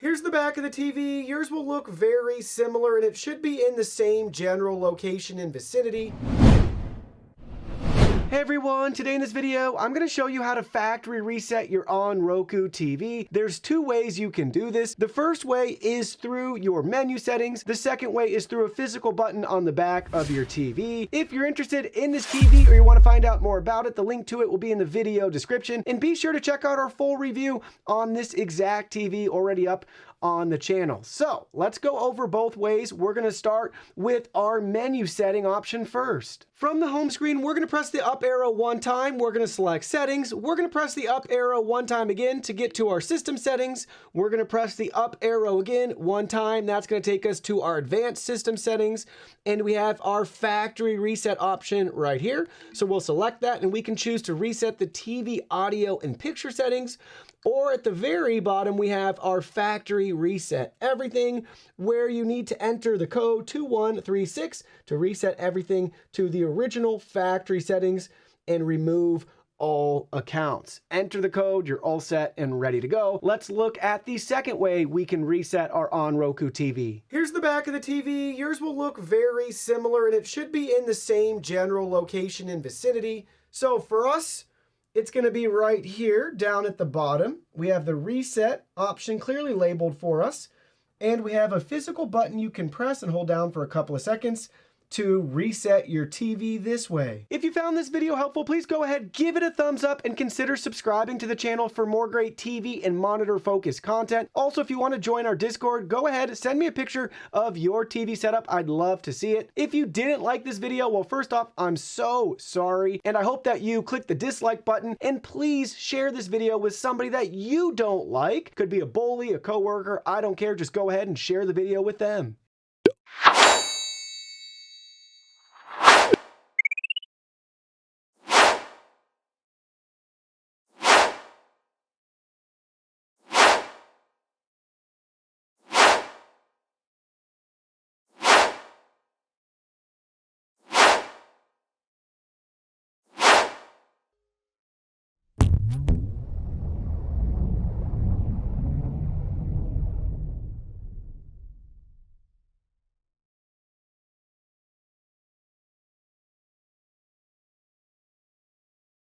Here's the back of the TV. Yours will look very similar and it should be in the same general location and vicinity. Hey everyone, today in this video, I'm going to show you how to factory reset your Onn Roku TV. There's two ways you can do this. The first way is through your menu settings. The second way is through a physical button on the back of your TV. If you're interested in this TV or you want to find out more about it, the link to it will be in the video description. And be sure to check out our full review on this exact TV already up on the channel. So let's go over both ways. We're going to start with our menu setting option first. From the home screen, we're going to press the up arrow one time. We're going to select settings. We're going to press the up arrow one time again to get to our system settings. We're going to press the up arrow again one time. That's going to take us to our advanced system settings. And we have our factory reset option right here. So we'll select that and we can choose to reset the TV audio and picture settings. Or at the very bottom, we have our factory reset everything, where you need to enter the code 2136 to reset everything to the original factory settings and remove all accounts. Enter the code, you're all set and ready to go. Let's look at the second way we can reset our Onn Roku TV. Here's the back of the TV. Yours will look very similar and it should be in the same general location and vicinity. So for us, it's going to be right here down at the bottom. We have the reset option clearly labeled for us. And we have a physical button you can press and hold down for a couple of seconds to reset your TV this way. If you found this video helpful, please go ahead, give it a thumbs up, and consider subscribing to the channel for more great TV and monitor focused content. Also, if you want to join our Discord, go ahead, send me a picture of your TV setup. I'd love to see it. If you didn't like this video, well, first off, I'm so sorry, and I hope that you click the dislike button, and please share this video with somebody that you don't like. Could be a bully, a coworker, I don't care. Just go ahead and share the video with them.